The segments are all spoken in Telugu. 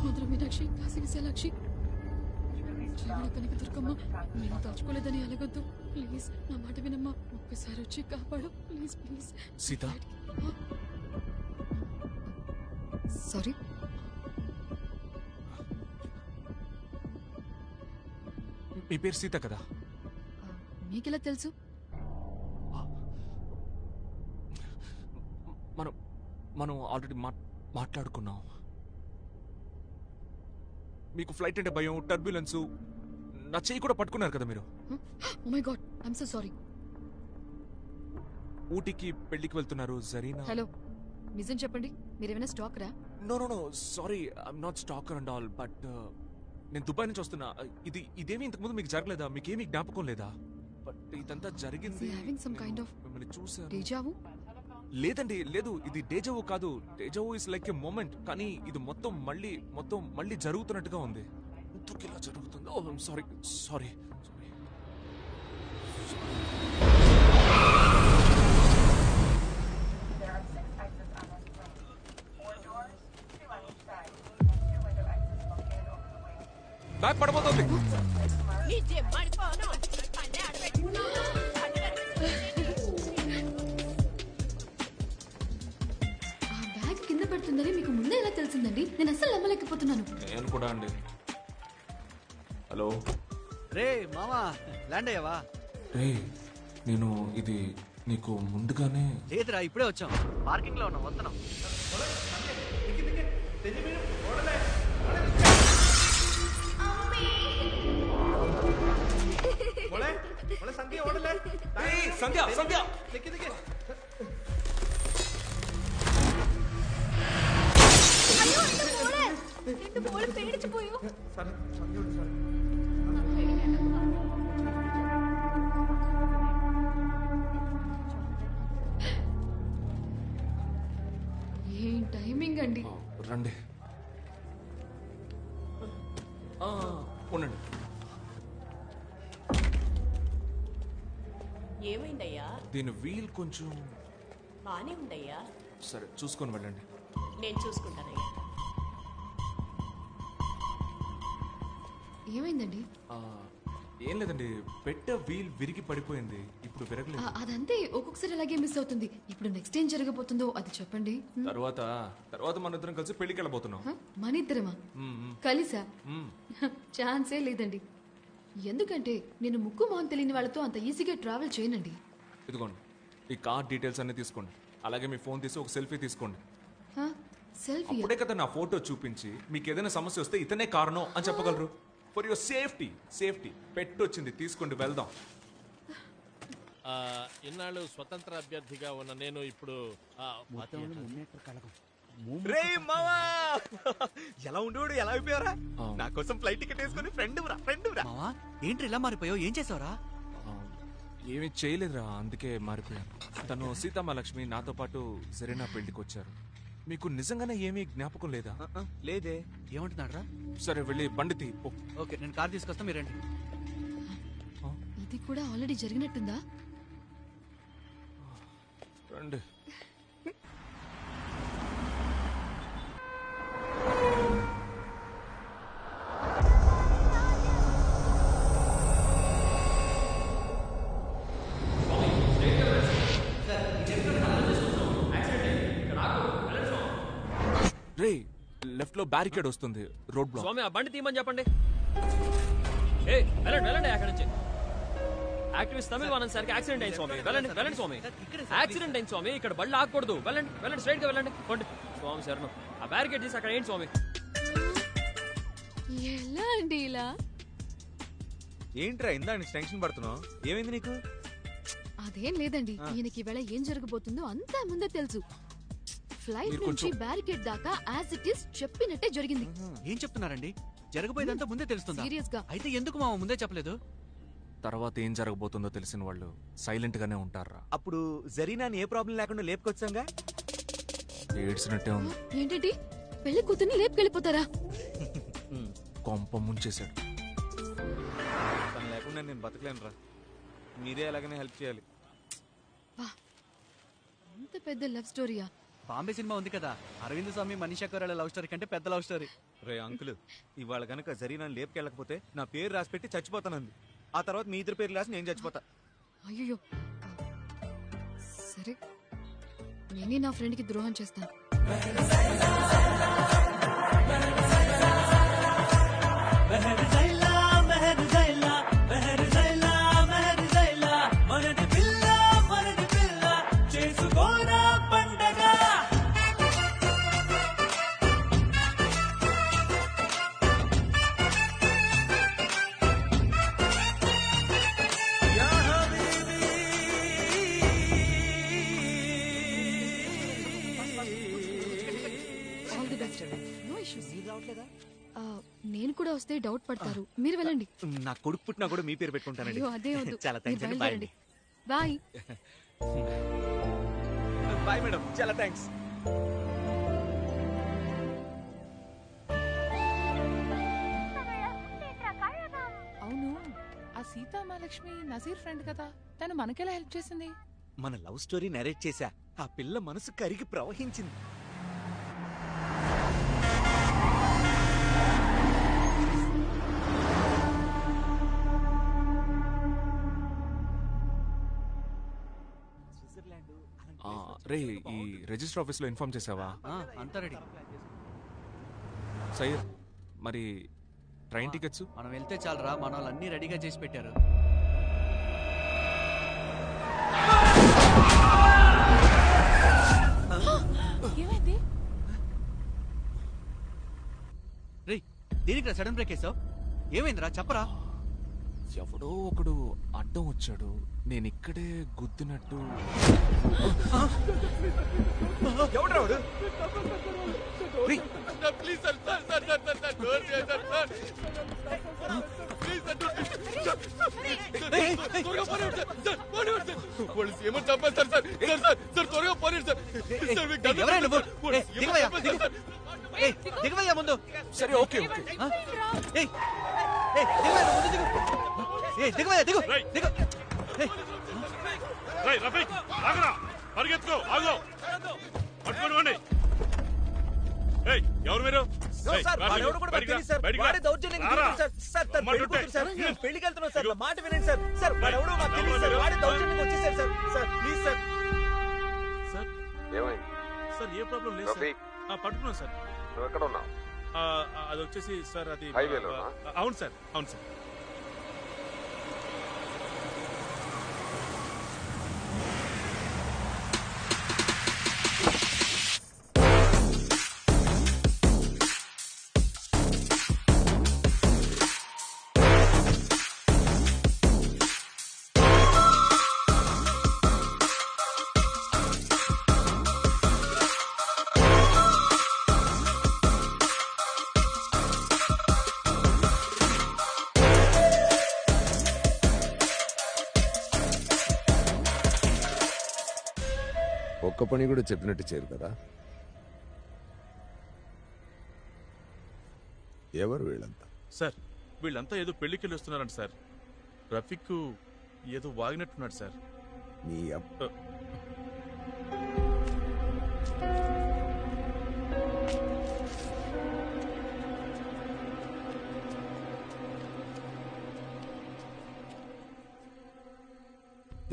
మధుర మీనాక్షి, కాశీ విశాలాక్షి, శ్రీవణ కనక దుర్గమ్మ, నేను తలుచుకోలేదని అలగొద్దు ప్లీజ్. నా మాట వినమ్మా, ఒక్కసారి వచ్చి కాపాడు ప్లీజ్ ప్లీజ్. సీత, సారీ. మీ పేరు సీత కదా? మీకెలా తెలుసు? మనం ఆల్రెడీ మాట్లాడుకున్నాం. మీకు ఫ్లైట్ అంటే భయం, టర్బ్యులెన్స్, నా చెయ్యి కూడా పట్టుకున్నారు కదా మీరు. Oh my god, I'm so sorry. ఊటీకి పెళ్లికి వెళ్తున్నారు జరీనా. హలో, నిజం చెప్పండి, మీరేమైనా స్టాకరా? No no no, sorry, I'm not stalker and all, but నేను దుబాయ్ నుంచి వస్తున్నా. ఇదేమీ ఇంతకుముందు మీకు జరగలేదా? మీకేమీ జ్ఞాపకం లేదా? బట్ ఇదంతా జరిగింది. మిమ్మల్ని చూసాను. డేజావు? లేదండి, లేదు, ఇది డేజావు కాదు. Deja vu is like a moment, కానీ ఇది మొత్తం మళ్ళీ జరుగుతున్నట్టుగా ఉంది. ఎందుకు ఇలా జరుగుతుంది? Oh sorry sorry. బ్యాగ్ పడబోతుంది. కింద పడుతుందని మీకు ముందే ఎలా తెలిసిందండి? నేను అసలు నమ్మలేకపోతున్నాను. నేను కూడా అండి. హలో రే మామా, ల్యాండ్ అయ్యావా? రే, నేను ఇది నీకు ముందుగానే. లేదురా, ఇప్పుడే వచ్చాం. పార్కింగ్ లో ఉన్నాం, వస్తున్నాం. సంధ్య సంధ్య ఏం టైమింగ్ అండి. రండి, ఉండండి. ఏమైందయ్యా? దీని వీల్ కొంచెం బానే ఉందయ్యా. సరే, చూసుకొని వెళ్ళండి. నేను చూసుకుంటానయ్యా. ఏమైందండి? ఏం లేదండి, పెట్ట వీల్ విరిగి పడిపోయింది. ఇప్పుడు విరగలేదు. అదంతే, ఒక్కొక్కసారి అలాగే మిస్ అవుతుంది. ఇప్పుడు నెక్స్ట్ ఏం జరగబోతుందో అది చెప్పండి. తర్వాత మన ఇద్దరం కలిసి పెళ్లికి వెళ్ళబోతున్నాం. మన ఇద్దరమా? కలిసా? ఛాన్సే లేదండి. ఎందుకంటే నేను ముక్కు మొహం తెలియని వాళ్ళతో అంత ఈజీగా ట్రావెల్ చేయనండి. ఇదిగోండి, ఈ కార్ డీటెయిల్స్ అన్ని తీసుకోండి. అలాగే మీ ఫోన్ తీసి ఒక సెల్ఫీ తీసుకోండి. సెల్ఫీ? అప్పుడే కదా నా ఫోటో చూపించి మీకు ఏదైనా సమస్య వస్తే ఇతనే కారణం అని చెప్పగలరు. ఫర్ యువర్ సేఫ్టీ పెట్టొచ్చింది, తీసుకోండి, వెళ్దాం. ఇన్నాళ్ళు స్వతంత్ర అభ్యర్థిగా ఉన్న నేను ఇప్పుడు ఎలా ఉండేవాడు, ఎలా అయిపోయారా? నా కోసం ఫ్లైట్ టికెట్ వేసుకుని ఫ్రెండ్ మావా. ఏంటి ఇలా మారిపోయావు? ఏం చేసావురా? ఏమీ చేయలేదురా, అందుకే మారిపోయాను. తను సీతామహాలక్ష్మి నాతో పాటు జరీనా పెళ్లికి వచ్చారు. మీకు నిజంగానే ఏమీ జ్ఞాపకం లేదా? లేదే. ఏమంటున్నాడు రా? సరే, వెళ్ళి బండి తీ. ఓకే, నేను కార్ తీసుకొస్తా, మీరండి. ఇది కూడా ఆల్రెడీ జరిగినట్టుందా? రండి. రే, లెఫ్ట్ లో బ్యారికేడ్ వస్తుంది, రోడ్ బ్లాక్. స్వామి, ఆ బండి తీయమని చెప్పండి. వెళ్ళండి అక్కడి నుంచి. యాక్టివిస్ట్ తమిళ వానన్ సార్కి యాక్సిడెంట్ అయింది స్వామి. వెళ్ళండి స్వామి, యాక్సిడెంట్ అయింది స్వామి. ఇక్కడ బళ్ళు ఆగకూడదు. వెళ్ళండి స్ట్రైట్ గా వెళ్ళండి. స్వామి శరణం. ఆ బ్యారికేడ్ తీసి అక్కడ ఏంటి స్వామి? ఎలా అండి ఇలా? ఏంట్రా ఇందా టెన్షన్ పడుతున్నావు? ఏమైంది నీకు? అదేం లేదండి, ఈయనకి ఈవేళ ఏం జరగబోతుందో అంతా ముందే తెలుసు. ఫ్లైట్ నుంచి బ్యారికేడ్ దాకా యాజ్ ఇట్ ఈస్ చెప్పినట్టే జరిగింది. ఏం చెప్తున్నారండి? జరగబోయేదంతా ముందే తెలుస్తుందా? సీరియస్ గా. అయితే ఎందుకు మామ ముందే చెప్పలేదు? తర్వాత ఏం జరగబోతుందో తెలిసిన వాళ్ళు సైలెంట్ గానే ఉంటారా? అప్పుడు జరీనాని ఏ ప్రాబ్లం లేకుండా లేపుకొచ్చాంగా. ఏడ్చినట్టే ఉంది. ఏంటంటే పెళ్లి కూతుర్ని లేపుకెళ్ళిపోతారా? కొంప ముంచేశాడు. తను లేకుండా నేను బతకలేను రా. మీరే ఎలాగైనా హెల్ప్ చేయాలి. అంత పెద్ద లవ్ స్టోరీయా? బాంబే సినిమా ఉంది కదా, అరవింద్ స్వామి మనీషా కొయిరాలా లవ్ స్టోరీ కంటే పెద్ద లవ్ స్టోరీ. రే అంకుల్, ఇవాళ కనుక జరీనాన్ని లేపుకెళ్ళకపోతే నా పేరు రాసి పెట్టి చచ్చిపోతానంది. ఆ తర్వాత మీ ఇద్దరు పేర్లు రాసి నేను చచ్చిపోతా. అయ్యో సరే, నేనే నా ఫ్రెండ్కి ద్రోహం చేస్తాను. All the best. No issues. నేను కూడా వస్తే డౌట్ పడతారు, మీరు వెళ్ళండి. నా కొడుకు పుట్టినా కూడా మీ పేరు పెట్టుకుంటానండి. అయ్యో అదే వద్దు, చాలా థ్యాంక్స్ అండి. బాయ్ అండి. బాయ్. బాయ్ మేడం, చాలా థ్యాంక్స్. అవును, ఆ సీతామహాలక్ష్మి నజీర్ ఫ్రెండ్ కదా, తను మనకెలా హెల్ప్ చేసింది? మన లవ్ స్టోరీ నరేట్ చేశా, ఆ పిల్ల మనసు కరిగి ప్రవహించింది. రే, ఈ రిజిస్టర్ ఆఫీస్ లో ఇన్ఫార్మ్ చేసావా? అంతా రెడీ. సయ్యద్, మరి ట్రైన్ టికెట్స్? మనం వెళ్తే చాలరా, మన వాళ్ళు అన్ని రెడీగా చేసి పెట్టారు. ఏమైంది? రే, దేనికి సడన్ బ్రేక్ వేసావు? ఏమైందిరా చెప్పరా. ఎవడో ఒకడు అడ్డం వచ్చాడు, నేను ఇక్కడే గుద్దినట్టు. ఎవడ్రావుడు? దిగవయ్యా ముందు. సరే, ఓకే ఓకే. దిగవయ్యా, దిగు దిగు. పరిగెత్తుకో, ఆగు, పట్టుకొని వాడిని. ఎవరు మీరు? పెళ్లికి వెళ్తున్నాం సార్, మాట వినండి సార్. సార్ వాడెవడో మాకు తెలియదు సార్, వాడి దౌర్జన్యం వచ్చేసారు sir. Sir please sir. Sir ఏమైంది? సార్ ఏ ప్రాబ్లం లేదు సార్. పట్టుకున్నాం సార్. నువ్వు ఎక్కడ ఉన్నావు? అది వచ్చేసి సార్ అది హైవేలోనా? అవును సార్, అవును సార్. ఒక్క పని కూడా చెప్పినట్టు చేయరు కదా. ఎవరు వీళ్ళంతా? సార్ వీళ్ళంతా ఏదో పెళ్లికి వెళ్ళి వస్తున్నారంట సార్. రఫీక్ ఏదో వాగినట్టున్నాడు సార్. నీ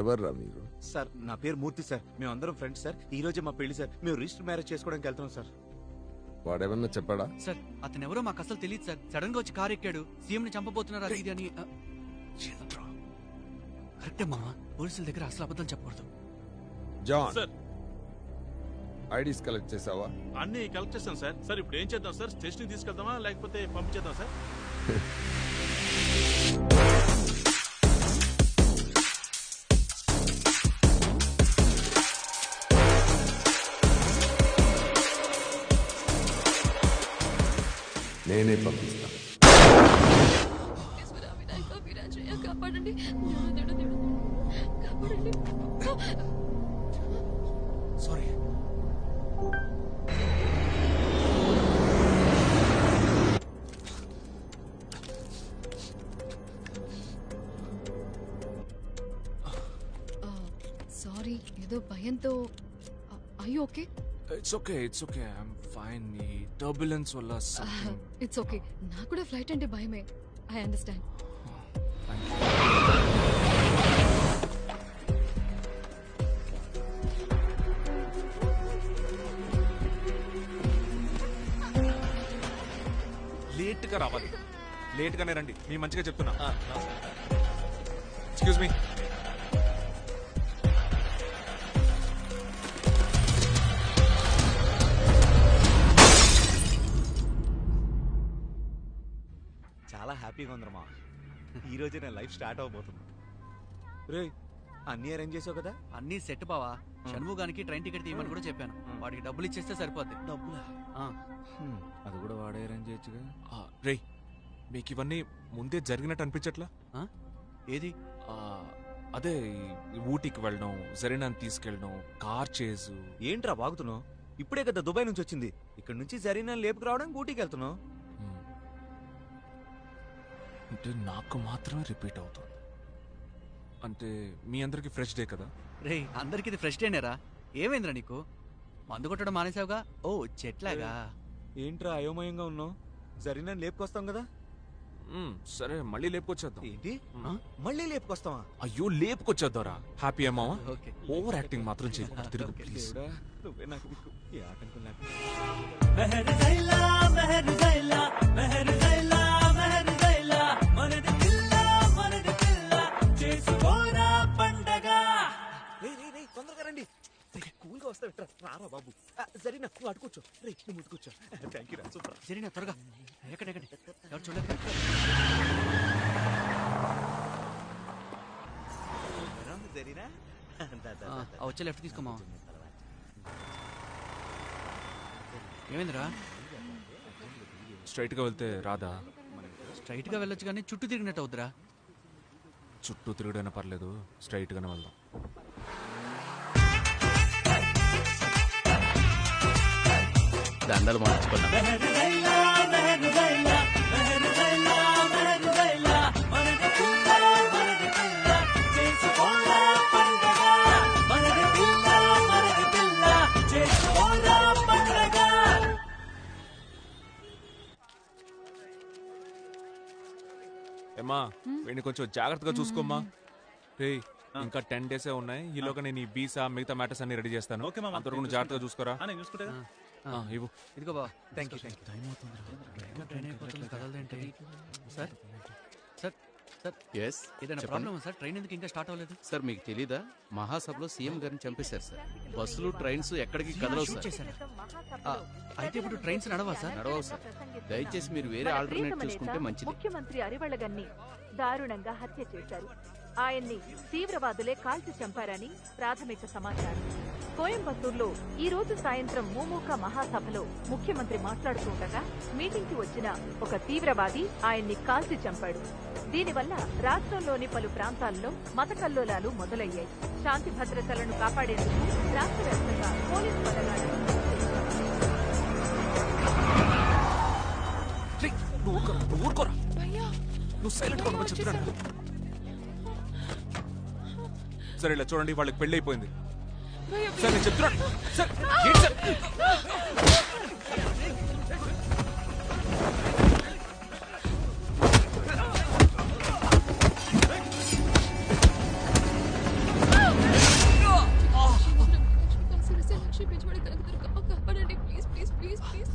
ఎవర్రా మీరు? సార్ నా పేరు మూర్తి సార్, మేమందరం ఫ్రెండ్స్ సార్. ఈ రోజే మా పెళ్లి సార్, మేము రిజిస్టర్ మ్యారేజ్ చేసుకోవడానికి వెళ్తున్నాం సార్. వాడేమన్నా చెప్పాడా? సార్ అతను ఎవరో మాకు అసలు తెలియదు సార్. సడన్ గా వచ్చి కారు ఎక్కాడు, సీఎం ని చంపబోతున్నారు అది ఇది అని. కరెక్టే మామ, పోలీసుల దగ్గర అసలు అబద్ధం చెప్పకూడదు. జాన్, సార్ ఐడీస్ కలెక్ట్ చేసావా? అన్ని కలెక్ట్ చేస్తాం సార్. సార్ ఇప్పుడు ఏం చేద్దాం సార్? స్టేషన్ తీసుకెళ్దామా లేకపోతే పంపించేద్దాం సార్? నేనే పంపిస్తాను. కాపాడండి, కాపాడండి. సారీ. సారీ, ఏదో భయంతో. అయ్యో okay. It's okay I'm fine. ఈ టర్బులెన్స్ వల్ల ఇట్స్ ఓకే. నాకు కూడా ఫ్లైట్ అంటే భయమే. I understand. లేట్గా రావాలి. లేట్గానే రండి. మీ మంచిగా చెప్తున్నా. Excuse me. చాలా హ్యాపీగా ఉందమ్మా. ఈ రోజే నా లైఫ్ స్టార్ట్ అవబోతుంది. రే అన్నీ అరేంజ్ చేసావు కదా? అన్నీ సెట్ బావా. షణ్ముగానికి ట్రైన్ టికెట్ తీయమని కూడా చెప్పాను. వాడికి డబ్బులు ఇచ్చేస్తే సరిపోద్ది. డబ్బులా? అది కూడా వాడే అరేంజ్ చేయొచ్చుగా. రే మీకు ఇవన్నీ ముందే జరిగినట్టు అనిపించట్లా? ఏది? అదే ఈ ఊటీకి వెళ్ళడం, జరీనాని తీసుకెళ్ళడం, కార్ చేసు. ఏంట్రా బాగుతున్నావు? ఇప్పుడే కదా దుబాయ్ నుంచి వచ్చింది. ఇక్కడ నుంచి జరీనా లేపుకు రావడానికి ఊటీకి వెళ్తున్నావు. అంటే నాకు మాత్రమే రిపీట్ అవుతుంది. అంటే మీ అందరికి ఫ్రెష్ డే కదా? రే అందరికి ఇది ఫ్రెష్ డేనేరా. ఏమైందిరా నీకు? మందు కొట్టడం మానేసావుగా? ఓ చెట్లాగా. ఏంట్రా అయోమయంగా ఉన్నావు? జరీనా లేపుకొస్తాం కదా. సరే మళ్ళీ లేపుకొచ్చేద్దాం. ఏంటి మళ్ళీ లేపుకొస్తావా? అయ్యో లేపుకొచ్చేద్దారా. హ్యాపీ అమ్మావా? ఓకే. ఓవర్ యాక్టింగ్ మాత్రం చేయకూడదు. తిరుగు ప్లీజ్. నువ్వే నాకు దిక్కు. ఈ ఆటంకం లేకుండా తొందరగా రండి. కూల్గా వస్తా రారా బాబు. జరీనా నువ్వు అటుకూర్చో. రే నువ్వు ముట్టుకూర్చో. థ్యాంక్ యూ రా. సూపర్. జరీనా త్వరగా ఎక్కడెక్కడ ఎవరు చూడలేదు. జరీనా వచ్చే లెఫ్ట్ తీసుకోమా. ఏమైందిరా? స్ట్రైట్ గా వెళ్తే రాదా? స్ట్రైట్ గా వెళ్ళొచ్చు కానీ చుట్టూ తిరిగినట్టు అవుతురా. చుట్టూ తిరుగుడైనా పర్లేదు, స్ట్రైట్ గానే వెళ్దాం. దండలు మార్చుకున్నాం. ఏమ్మా వీడిని కొంచెం జాగ్రత్తగా చూసుకోమ్మా. రే ఇంకా 10 days ఉన్నాయి. ఈలోగా నేను ఈ వీసా మిగతా మ్యాటర్స్ అన్ని రెడీ చేస్తాను. అంతవరకు జాగ్రత్తగా చూసుకోరా. ఇవ్వు. ఇదిగో బావ. Thank you. టైం అవుతుంది. ట్రైన్ అయిపోతుంది. కదలదేంటి? సార్ సార్ సార్ ఎస్ ఏదైనా ప్రాబ్లమ్ సార్? ట్రైన్ ఎందుకు ఇంకా స్టార్ట్ అవ్వలేదు? సార్ మీకు తెలీదా? మహాసభలో సీఎం గారిని చంపేశారు సార్. బస్సులు ట్రైన్స్ ఎక్కడికి కదలవు సార్. అయితే ఇప్పుడు ట్రైన్స్ నడవా సార్? నడవవు సార్. దయచేసి మీరు వేరే ఆల్టర్నేట్ చూసుకుంటే మంచిది. ముఖ్యమంత్రి అరివళగన్ని దారుణంగా హత్య చేశారు. ఆయన్ని తీవ్రవాదులే కాల్చి చంపారని ప్రాథమిక సమాచారం. కోయంబత్తూరులో ఈ రోజు సాయంత్రం మూమూక మహాసభలో ముఖ్యమంత్రి మాట్లాడుతుండగా మీటింగ్ కి వచ్చిన ఒక తీవ్రవాది ఆయన్ని కాల్చి చంపాడు. దీనివల్ల రాష్ట్రంలోని పలు ప్రాంతాల్లో మత కల్లోలాలు మొదలయ్యాయి. శాంతి భద్రతలను కాపాడేందుకు రాష్ట్ర వ్యాప్తంగా పోలీసు బలగాలను సరే ఇలా చూడండి, వాళ్ళకి పెళ్లి అయిపోయింది. సార్ నేను చెప్తున్నాను సార్. ఏంటి సార్? లక్ష్మి పెంచబడి కనకదుర్గమ్మ కాపాడండి ప్లీజ్ ప్లీజ్ ప్లీజ్ ప్లీజ్.